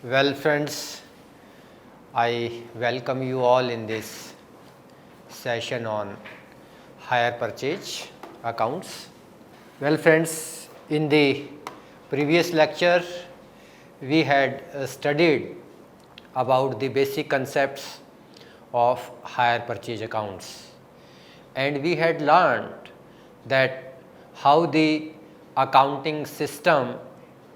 Well, friends, I welcome you all in this session on hire purchase accounts. Well, friends, in the previous lecture, we had studied about the basic concepts of hire purchase accounts, and we had learned that how the accounting system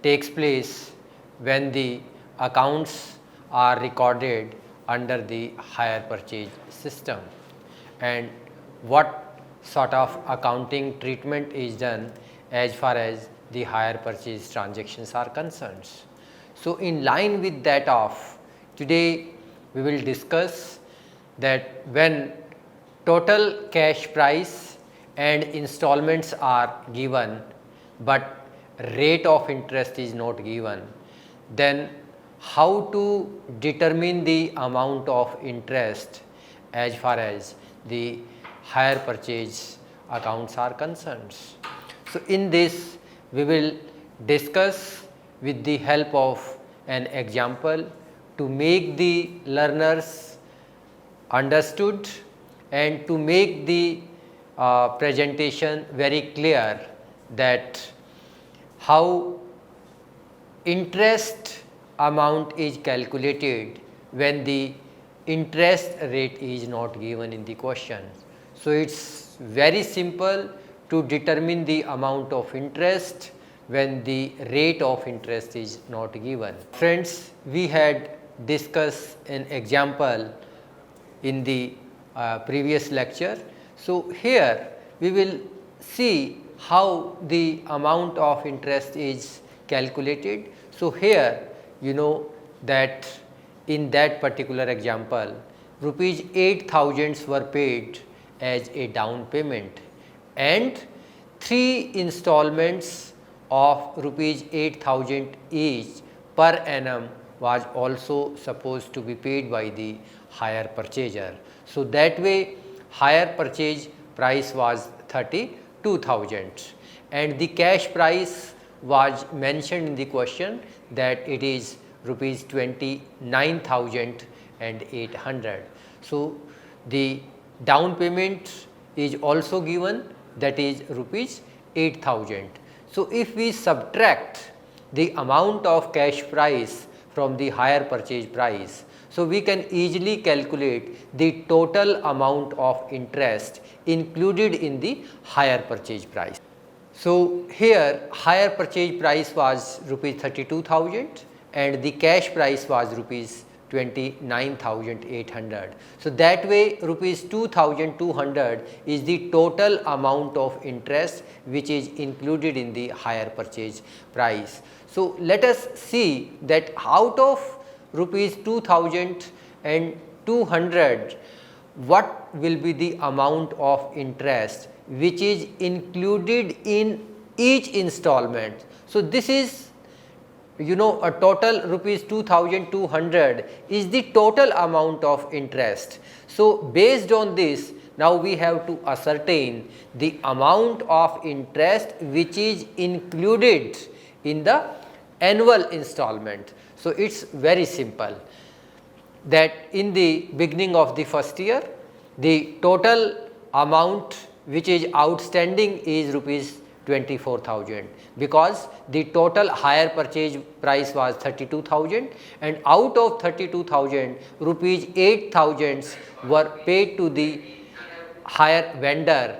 takes place when the accounts are recorded under the hire purchase system, and what sort of accounting treatment is done as far as the hire purchase transactions are concerned. So, in line with that today we will discuss that when total cash price and installments are given, but rate of interest is not given, then how to determine the amount of interest as far as the hire purchase accounts are concerned. So, in this we will discuss with the help of an example to make the learners understood and to make the presentation very clear that how interest amount is calculated when the interest rate is not given in the question. So, it is very simple to determine the amount of interest when the rate of interest is not given. Friends, we had discussed an example in the previous lecture. So, here we will see how the amount of interest is calculated. So, here you know that in that particular example rupees 8,000 were paid as a down payment and 3 installments of rupees 8,000 each per annum was also supposed to be paid by the hire purchaser. So, that way hire purchase price was 32,000 and the cash price was mentioned in the question that it is rupees 29,800. So, the down payment is also given, that is rupees 8,000. So, if we subtract the amount of cash price from the hire purchase price, so we can easily calculate the total amount of interest included in the hire purchase price. So, here hire purchase price was rupees 32,000 and the cash price was rupees 29,800. So, that way rupees 2,200 is the total amount of interest which is included in the hire purchase price. So, let us see that out of rupees 2,200 what will be the amount of interest which is included in each installment. So, this is a total rupees 2,200 is the total amount of interest. So, based on this now we have to ascertain the amount of interest which is included in the annual installment. So, it is very simple that in the beginning of the first year the total amount which is outstanding is rupees 24,000 because the total hire purchase price was 32,000 and out of 32,000 rupees 8,000 were paid to the hire vendor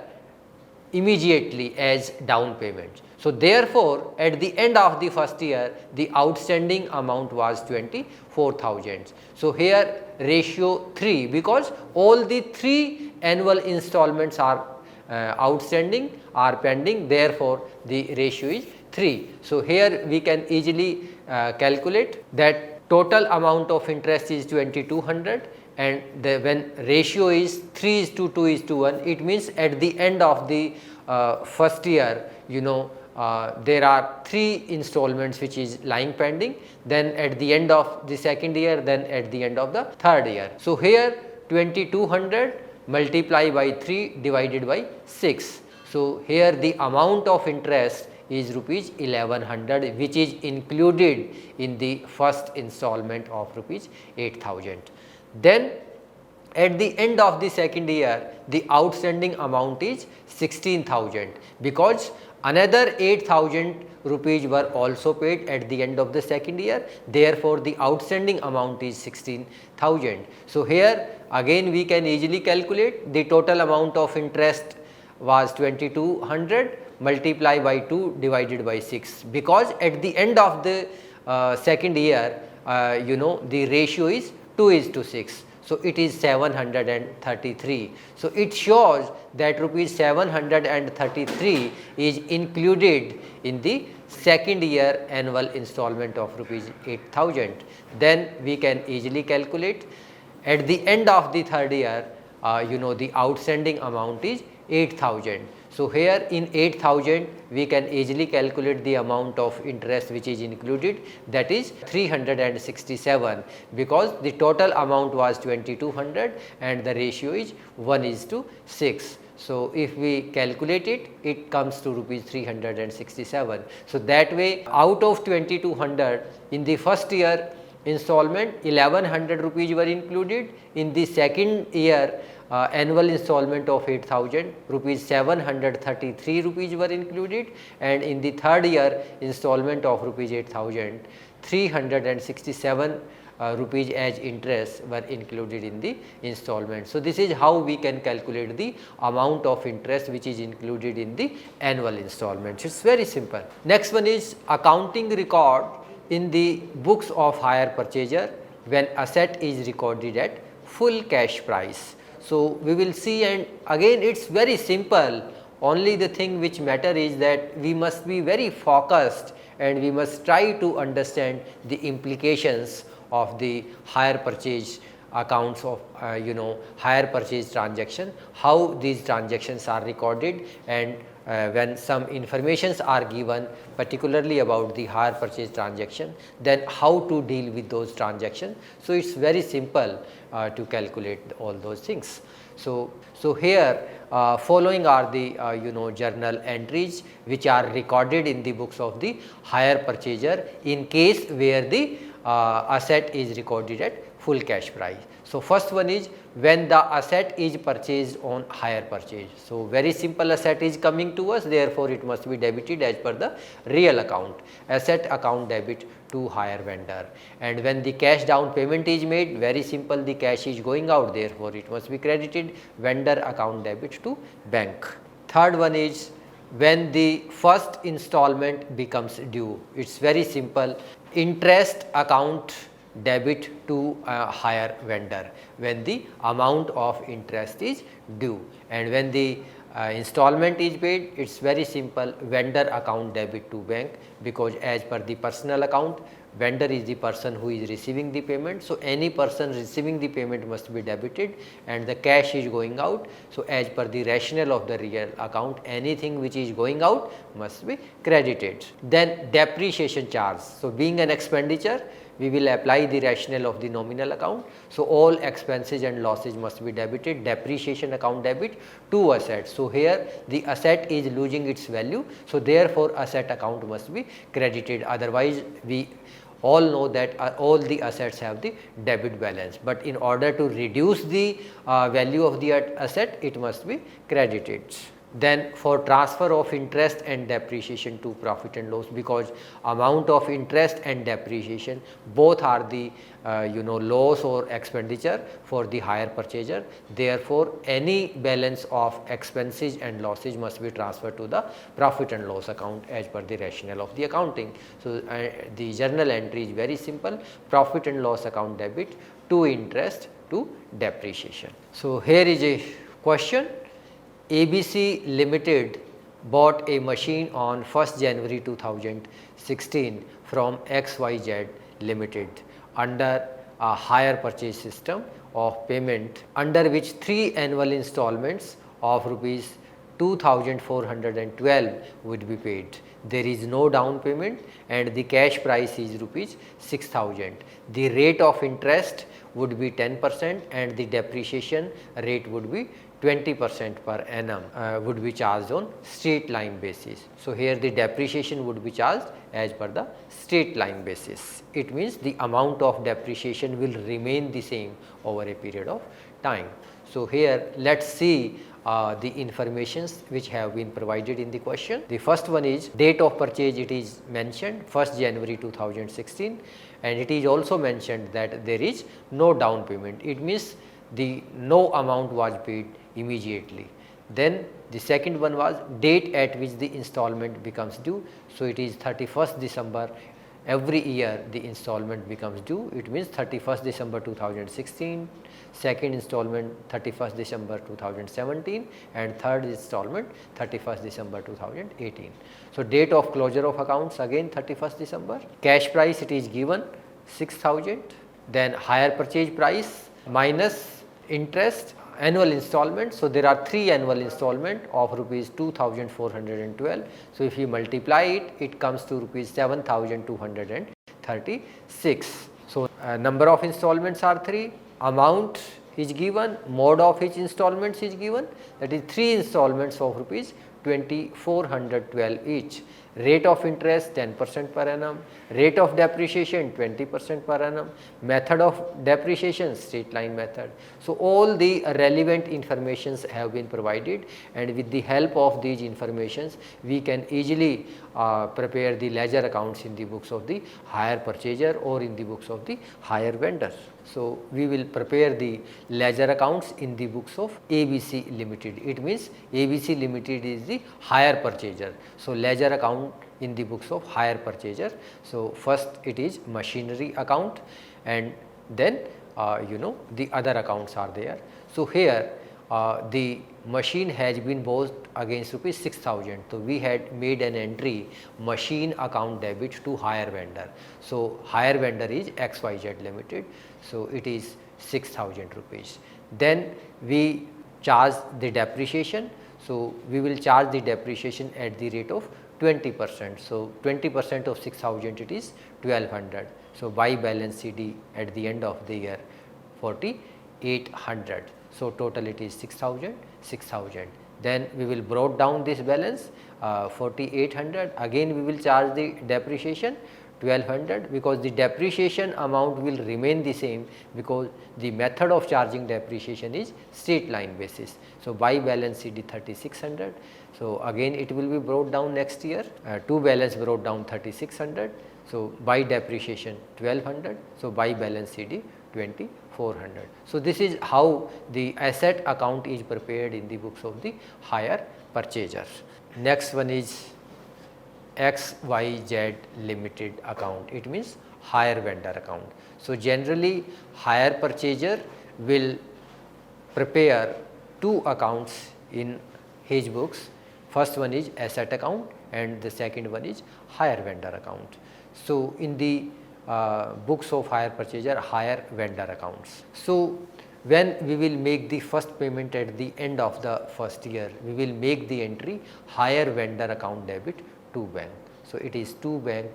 immediately as down payment. So, therefore, at the end of the first year the outstanding amount was 24,000. So, here ratio 3 because all the 3 annual installments are outstanding are pending, therefore, the ratio is 3. So, here we can easily calculate that total amount of interest is 2,200 and when ratio is 3:2:1, it means at the end of the first year there are 3 installments which is lying pending, then at the end of the second year, then at the end of the third year. So, here 2,200 multiply by 3 divided by 6. So, here the amount of interest is rupees 1100, which is included in the first installment of rupees 8000. Then at the end of the second year, the outstanding amount is 16,000, because another 8,000 rupees were also paid at the end of the second year. Therefore, the outstanding amount is 16,000. So, here again we can easily calculate the total amount of interest was 2200 multiplied by 2 divided by 6, because at the end of the second year, the ratio is 2:6. So, it is 733. So, it shows that rupees 733 is included in the second year annual installment of rupees 8000. Then we can easily calculate at the end of the third year, the outstanding amount is 8000. So, here in 8000 we can easily calculate the amount of interest which is included, that is 367, because the total amount was 2200 and the ratio is 1:6. So, if we calculate it, it comes to rupees 367. So, that way out of 2200 in the first year installment 1100 rupees were included, in the second year annual installment of 8000 rupees 733 rupees were included, and in the third year installment of rupees 8000 367 rupees as interest were included in the installment. So, this is how we can calculate the amount of interest which is included in the annual installment. It is very simple. Next one is accounting record in the books of hire purchaser when asset is recorded at full cash price. So, we will see, and again it is very simple, only the thing which matter is that we must be very focused and we must try to understand the implications of the hire purchase accounts of hire purchase transaction, how these transactions are recorded, and when some informations are given particularly about the hire purchase transaction, then how to deal with those transactions. So, it is very simple to calculate all those things. So, here following are the journal entries which are recorded in the books of the hire purchaser in case where the asset is recorded at full cash price. So, first one is when the asset is purchased on hire purchase. So, very simple, asset is coming to us, therefore, it must be debited as per the real account, asset account debit to hire vendor. And when the cash down payment is made, very simple, the cash is going out, therefore, it must be credited vendor account debit to bank. Third one is when the first installment becomes due. It is very simple, interest account debit to hire vendor when the amount of interest is due, and when the installment is paid, it is very simple, vendor account debit to bank, because as per the personal account, vendor is the person who is receiving the payment. So, any person receiving the payment must be debited and the cash is going out. So, as per the rationale of the real account, anything which is going out must be credited. Then depreciation charge. So, being an expenditure, we will apply the rationale of the nominal account. So, all expenses and losses must be debited, depreciation account debit to asset. So, here the asset is losing its value. So, therefore, asset account must be credited, otherwise we all know that all the assets have the debit balance, but in order to reduce the value of the asset, it must be credited. Then for transfer of interest and depreciation to profit and loss, because amount of interest and depreciation both are the loss or expenditure for the hire purchaser. Therefore, any balance of expenses and losses must be transferred to the profit and loss account as per the rationale of the accounting. So, the journal entry is very simple, profit and loss account debit to interest to depreciation. So, here is a question. ABC Limited bought a machine on 1st January 2016 from XYZ Limited under a hire purchase system of payment, under which 3 annual installments of rupees 2412 would be paid. There is no down payment and the cash price is rupees 6000. The rate of interest would be 10% and the depreciation rate would be 20% per annum would be charged on straight line basis. So, here the depreciation would be charged as per the straight line basis. It means the amount of depreciation will remain the same over a period of time. So, here let us see the informations which have been provided in the question. The first one is date of purchase, it is mentioned 1st January 2016, and it is also mentioned that there is no down payment. It means the no amount was paid immediately. Then the second one was date at which the installment becomes due. So, it is 31st December. Every year the installment becomes due. It means 31st December 2016, second installment 31st December 2017, and third installment 31st December 2018. So, date of closure of accounts again 31st December. Cash price, it is given 6,000. Then hire purchase price minus interest, annual installment. So, there are 3 annual installment of rupees 2,412. So, if you multiply it, it comes to rupees 7,236. So, number of installments are 3, amount is given, mode of each installments is given, that is 3 installments of rupees 2,412 each. Rate of interest 10% per annum, rate of depreciation 20% per annum, method of depreciation straight line method. So, all the relevant informations have been provided, and with the help of these informations we can easily prepare the ledger accounts in the books of the hire purchaser or in the books of the hire vendor. So, we will prepare the ledger accounts in the books of ABC Limited. It means ABC Limited is the hire purchaser. So, ledger account in the books of hire purchaser. So, first it is machinery account, and then the other accounts are there. So, here the machine has been bought against rupees 6,000. So, we had made an entry machine account debit to hire vendor. So, hire vendor is XYZ Limited. So, it is 6,000 rupees. Then we charge the depreciation. So, we will charge the depreciation at the rate of 20%. So, 20% of 6,000, it is 1,200. So, by balance CD at the end of the year 4,800. So, total it is 6,000, 6,000. Then we will brought down this balance 4,800. Again we will charge the depreciation 1,200, because the depreciation amount will remain the same, because the method of charging depreciation is straight line basis. So, by balance CD 3,600. So, again it will be brought down next year, 2 balance brought down 3,600. So, by depreciation 1,200. So, by balance CD 2,400. So, this is how the asset account is prepared in the books of the hire purchaser. Next one is XYZ Limited account. It means hire vendor account. So, generally hire purchaser will prepare 2 accounts in his books. First one is asset account and the second one is hire vendor account. So, in the books of hire purchaser, hire vendor accounts. So, when we will make the first payment at the end of the first year, we will make the entry hire vendor account debit to bank. So, it is to bank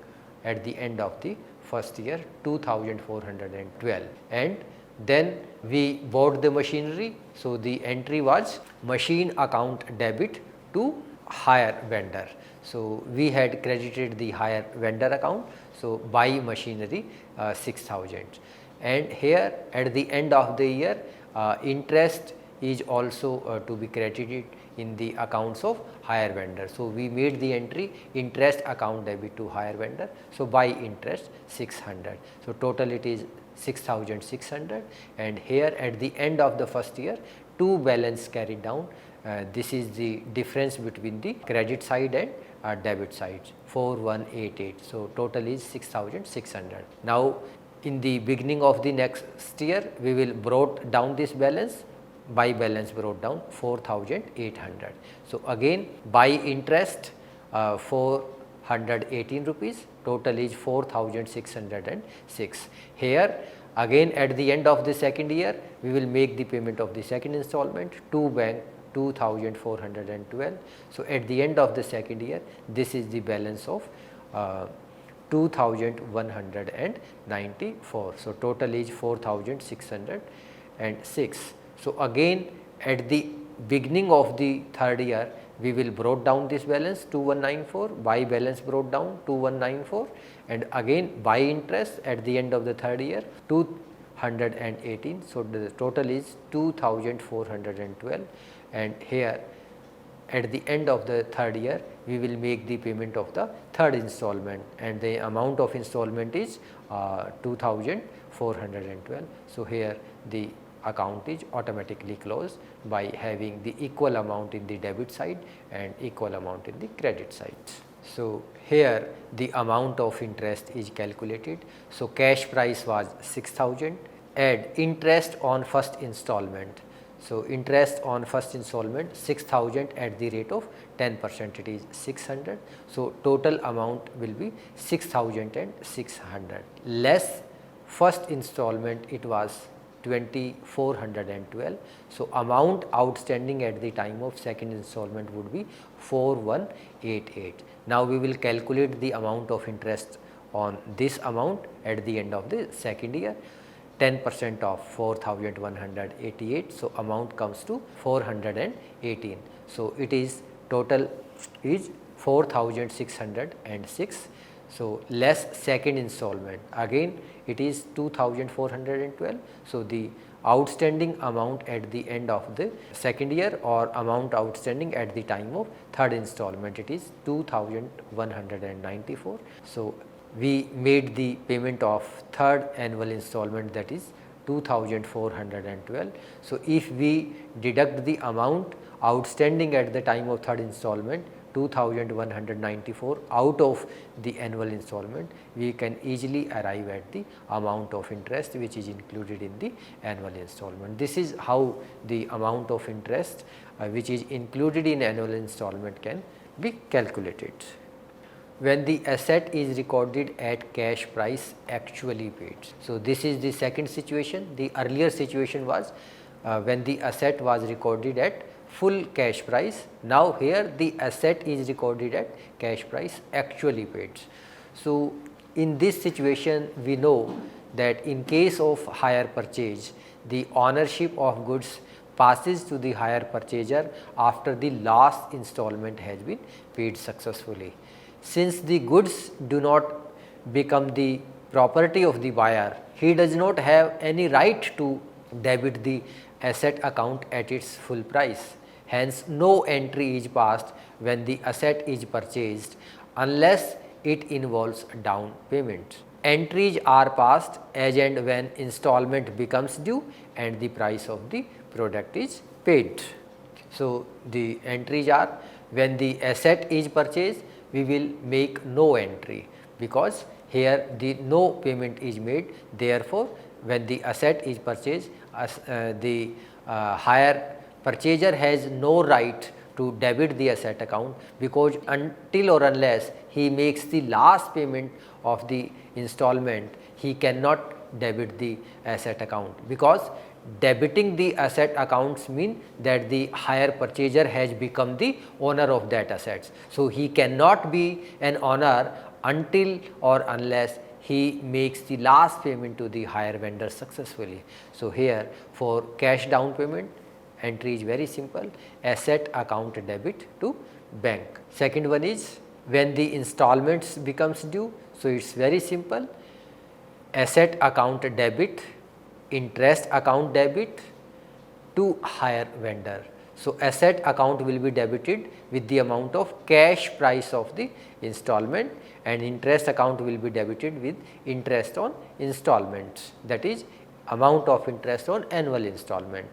at the end of the first year 2,412, and then we bought the machinery. So, the entry was machine account debit to hire vendor. So, we had credited the hire vendor account. So, buy machinery 6,000, and here at the end of the year interest is also to be credited in the accounts of hire vendor. So, we made the entry interest account debit to hire vendor. So, buy interest 600. So, total it is 6,600, and here at the end of the first year 2 balance carried down. This is the difference between the credit side and debit side 4188. So, total is 6,600. Now, in the beginning of the next year we will brought down this balance, by balance brought down 4,800. So, again by interest 418 rupees, total is 4,606. Here again at the end of the second year we will make the payment of the second installment to bank 2,412. So, at the end of the second year this is the balance of 2,194. So, total is 4,606. So, again at the beginning of the third year we will brought down this balance 2194, by balance brought down 2194, and again by interest at the end of the third year 218. So, the total is 2412, and here at the end of the third year we will make the payment of the third installment, and the amount of installment is 2412. So, here the account is automatically closed by having the equal amount in the debit side and equal amount in the credit side. So, here the amount of interest is calculated. So, cash price was 6000, add interest on first installment. So, interest on first installment 6000 at the rate of 10%, it is 600. So, total amount will be 6600 less first installment, it was 2412. So, amount outstanding at the time of second installment would be 4188. Now, we will calculate the amount of interest on this amount at the end of the second year. 10% of 4188. So, amount comes to 418. So, it is total is 4606. So, less second installment, again it is 2412. So, the outstanding amount at the end of the second year or amount outstanding at the time of third installment, it is 2194. So, we made the payment of third annual installment, that is 2412. So, if we deduct the amount outstanding at the time of third installment 2194 out of the annual installment, we can easily arrive at the amount of interest which is included in the annual installment. This is how the amount of interest which is included in annual installment can be calculated. When the asset is recorded at cash price actually paid. So, this is the second situation. The earlier situation was when the asset was recorded at full cash price. Now, here the asset is recorded at cash price actually paid. So, in this situation we know that in case of hire purchase, the ownership of goods passes to the hire purchaser after the last installment has been paid successfully. Since the goods do not become the property of the buyer, he does not have any right to debit the asset account at its full price. Hence, no entry is passed when the asset is purchased unless it involves down payment. Entries are passed as and when installment becomes due and the price of the product is paid. So, the entries are when the asset is purchased, we will make no entry because here the no payment is made. Therefore, when the asset is purchased, the hire purchaser has no right to debit the asset account, because until or unless he makes the last payment of the installment, he cannot debit the asset account, because debiting the asset accounts mean that the hire purchaser has become the owner of that assets. So, he cannot be an owner until or unless he makes the last payment to the hire vendor successfully. So, here for cash down payment, entry is very simple: asset account debit to bank. Second one is when the installments becomes due. So, it is very simple: asset account debit, interest account debit to hire vendor. So, asset account will be debited with the amount of cash price of the installment, and interest account will be debited with interest on installments, that is amount of interest on annual installment.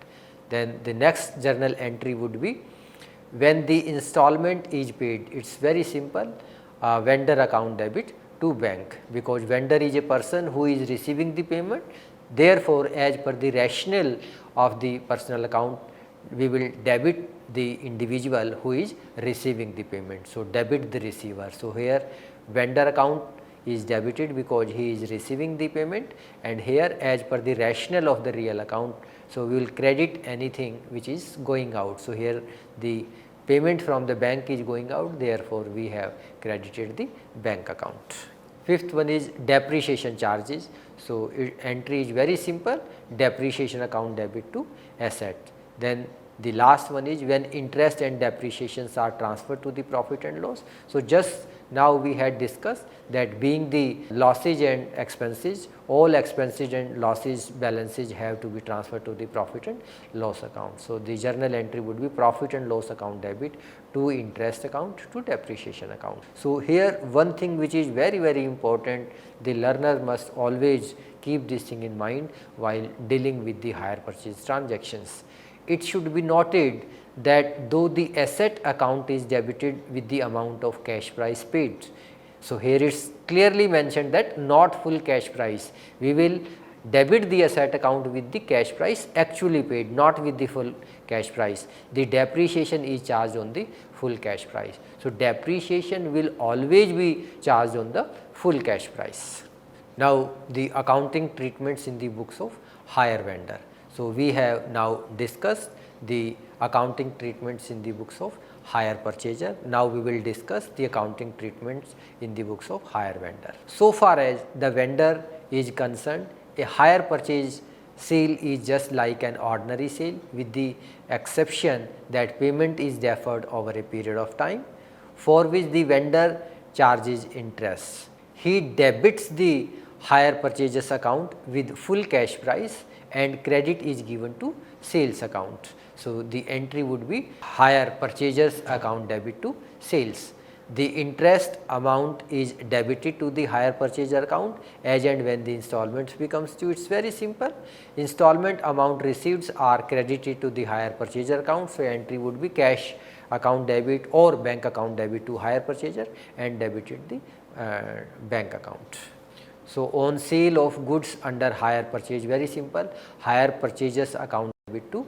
Then the next journal entry would be when the installment is paid. It is very simple: vendor account debit to bank, because vendor is a person who is receiving the payment. Therefore, as per the rationale of the personal account, we will debit the individual who is receiving the payment. So, debit the receiver. So, here vendor account is debited because he is receiving the payment, and here as per the rationale of the real account. So, we will credit anything which is going out. So, here the payment from the bank is going out, therefore, we have credited the bank account. Fifth one is depreciation charges. So, entry is very simple: depreciation account debit to asset. Then The last one is when interest and depreciations are transferred to the profit and loss. So, just now we had discussed that being the losses and expenses, all expenses and losses balances have to be transferred to the profit and loss account. So, the journal entry would be profit and loss account debit to interest account to depreciation account. So, here one thing which is very important, the learner must always keep this thing in mind while dealing with the hire purchase transactions. It should be noted that though the asset account is debited with the amount of cash price paid. So, here it is clearly mentioned that not full cash price, we will debit the asset account with the cash price actually paid, not with the full cash price. The depreciation is charged on the full cash price. So, depreciation will always be charged on the full cash price. Now, the accounting treatments in the books of hire vendor. So, we have now discussed the accounting treatments in the books of hire purchaser. Now, we will discuss the accounting treatments in the books of hire vendor. So far as the vendor is concerned, a hire purchase sale is just like an ordinary sale, with the exception that payment is deferred over a period of time for which the vendor charges interest. He debits the hire purchases account with full cash price and credit is given to sales account. So, the entry would be hire purchases account debit to sales. The interest amount is debited to the hire purchaser account as and when the installments becomes due. It is very simple. Installment amount received are credited to the hire purchaser account. So, entry would be cash account debit or bank account debit to hire purchaser and debited the bank account. So, on sale of goods under hire purchase, very simple, hire purchases account debit to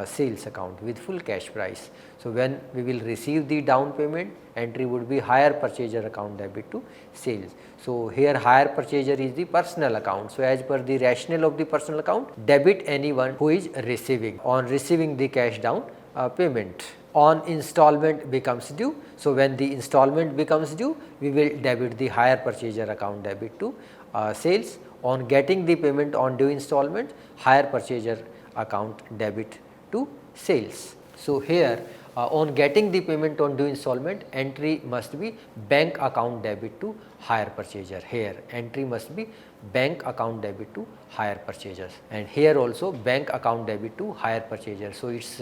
sales account with full cash price. So, when we will receive the down payment, entry would be hire purchaser account debit to sales. So, here hire purchaser is the personal account. So, as per the rationale of the personal account, debit anyone who is receiving on receiving the cash down payment. On installment becomes due. So, when the installment becomes due, we will debit the hire purchaser account debit to sales. On getting the payment on due installment, hire purchaser account debit to sales. So, here on getting the payment on due installment, entry must be bank account debit to hire purchaser. Here entry must be bank account debit to hire purchasers, and here also bank account debit to hire purchaser. So, it is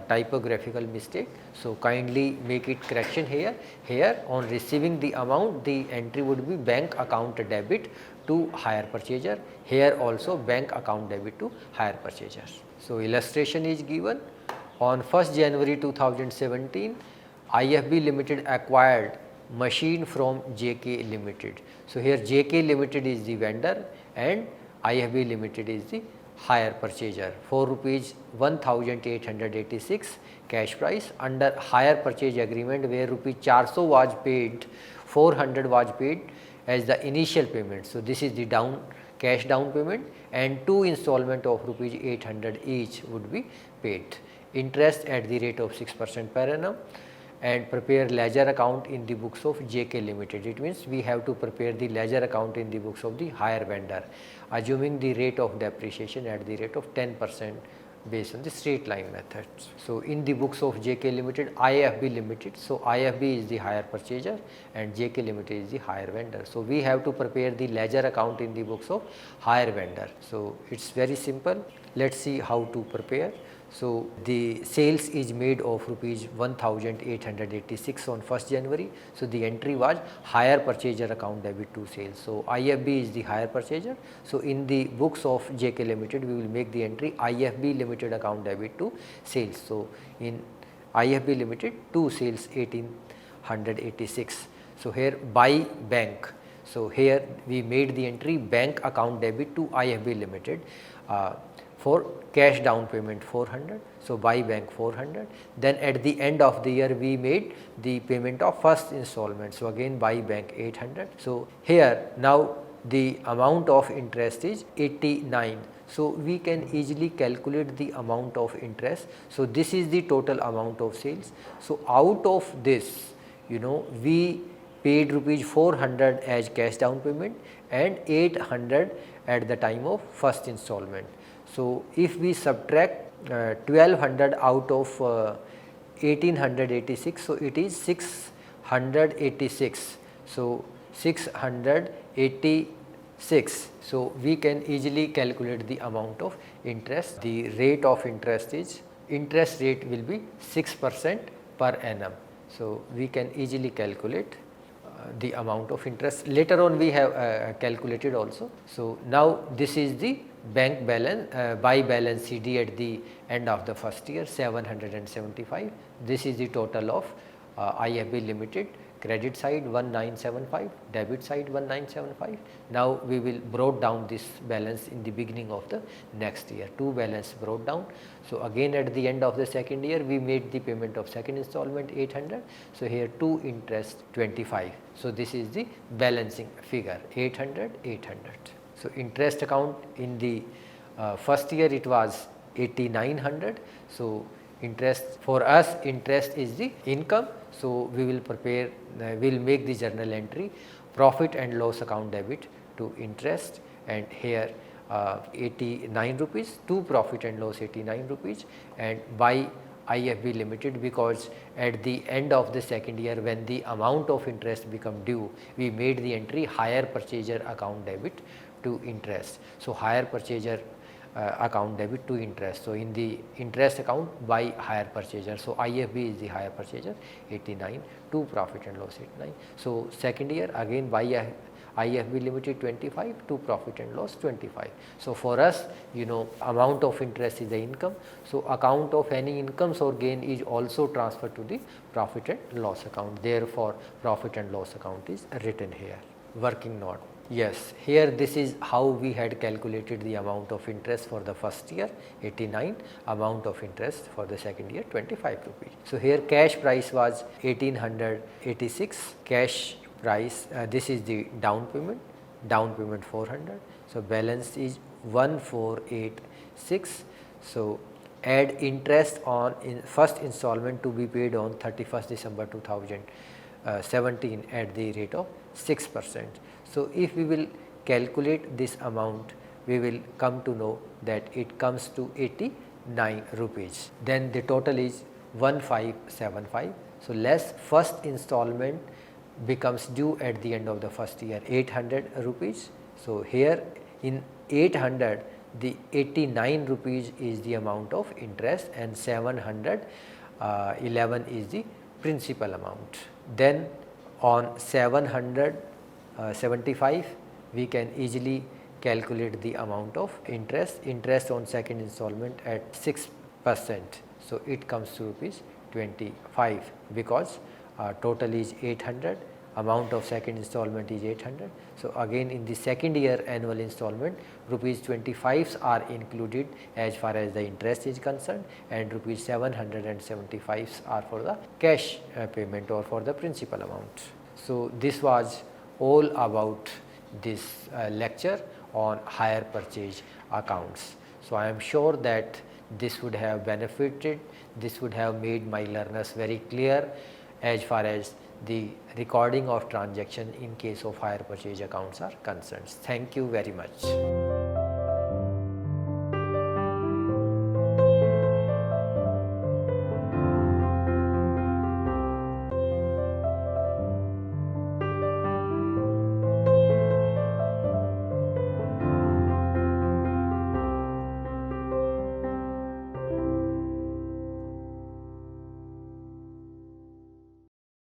typographical mistake. So, kindly make it correction here. Here on receiving the amount, the entry would be bank account debit to hire purchaser. Here also bank account debit to hire purchasers. So, illustration is given. On 1st January 2017, IFB Limited acquired machine from JK Limited. So, here JK Limited is the vendor and IFB Limited is the hire purchaser for rupees 1886 cash price under hire purchase agreement, where rupees 400 was paid, 400 was paid as the initial payment. So, this is the cash down payment, and 2 installment of rupees 800 each would be paid. Interest at the rate of 6% per annum, and prepare ledger account in the books of JK Limited. It means we have to prepare the ledger account in the books of the hire vendor, assuming the rate of depreciation at the rate of 10% based on the straight line method. So, in the books of JK Limited, IFB Limited. So, IFB is the hire purchaser and JK Limited is the hire vendor. So, we have to prepare the ledger account in the books of hire vendor. So, it is very simple. Let us see how to prepare. So, the sales is made of rupees 1886 on 1st January. So, the entry was hire purchaser account debit to sales. So, IFB is the hire purchaser. So, in the books of JK Limited, we will make the entry IFB Limited account debit to sales. So, in IFB Limited to sales 1886. So, here by bank. So, here we made the entry bank account debit to IFB Limited for cash down payment 400. So, by bank 400. Then at the end of the year we made the payment of first installment. So, again by bank 800. So, here now the amount of interest is 89. So, we can easily calculate the amount of interest. So, this is the total amount of sales. So, out of this, we paid rupees 400 as cash down payment and 800 at the time of first installment. So, if we subtract 1200 out of 1886, so it is 686. So 686. So we can easily calculate the amount of interest. The rate of interest rate will be 6% per annum. So we can easily calculate the amount of interest. Later on we have calculated also. So now this is the bank balance by balance CD at the end of the first year, 775. This is the total of IFB Limited. Credit side 1975, debit side 1975. Now we will brought down this balance in the beginning of the next year. Two balance brought down. So again at the end of the second year we made the payment of second installment 800. So here 2 interest 25. So this is the balancing figure 800 800. So interest account in the first year it was 8900. So interest for us, interest is the income. So we will prepare, we will make the journal entry profit and loss account debit to interest, and here 89 rupees to profit and loss 89 rupees, and by IFB Limited, because at the end of the second year when the amount of interest become due, we made the entry hire purchaser account debit to interest. So hire purchaser account debit to interest. So in the interest account by hire purchaser. So IFB is the hire purchaser 89 to profit and loss 89. So second year again by IFB Limited 25 to profit and loss 25. So for us, you know, amount of interest is the income. So account of any incomes or gain is also transferred to the profit and loss account. Therefore profit and loss account is written here. Working note. Yes, here this is how we had calculated the amount of interest for the first year 89, amount of interest for the second year 25 rupees. So here cash price was 1886, cash price, this is the down payment 400. So balance is 1486. So add interest on in first installment to be paid on 31st December 2017 at the rate of 6%. So if we will calculate this amount, we will come to know that it comes to 89 rupees. Then the total is 1575. So less first installment becomes due at the end of the first year 800 rupees. So here in 800 the 89 rupees is the amount of interest and 711 is the principal amount. Then on 775 we can easily calculate the amount of interest on second installment at 6%. So it comes to rupees 25 because total is 800, amount of second installment is 800. So again in the second year annual installment rupees 25s are included as far as the interest is concerned, and rupees 775s are for the cash payment or for the principal amount. So this was all about this lecture on hire purchase accounts. So I am sure that this would have benefited, this would have made my learners very clear as far as the recording of transaction in case of hire purchase accounts are concerned. Thank you very much.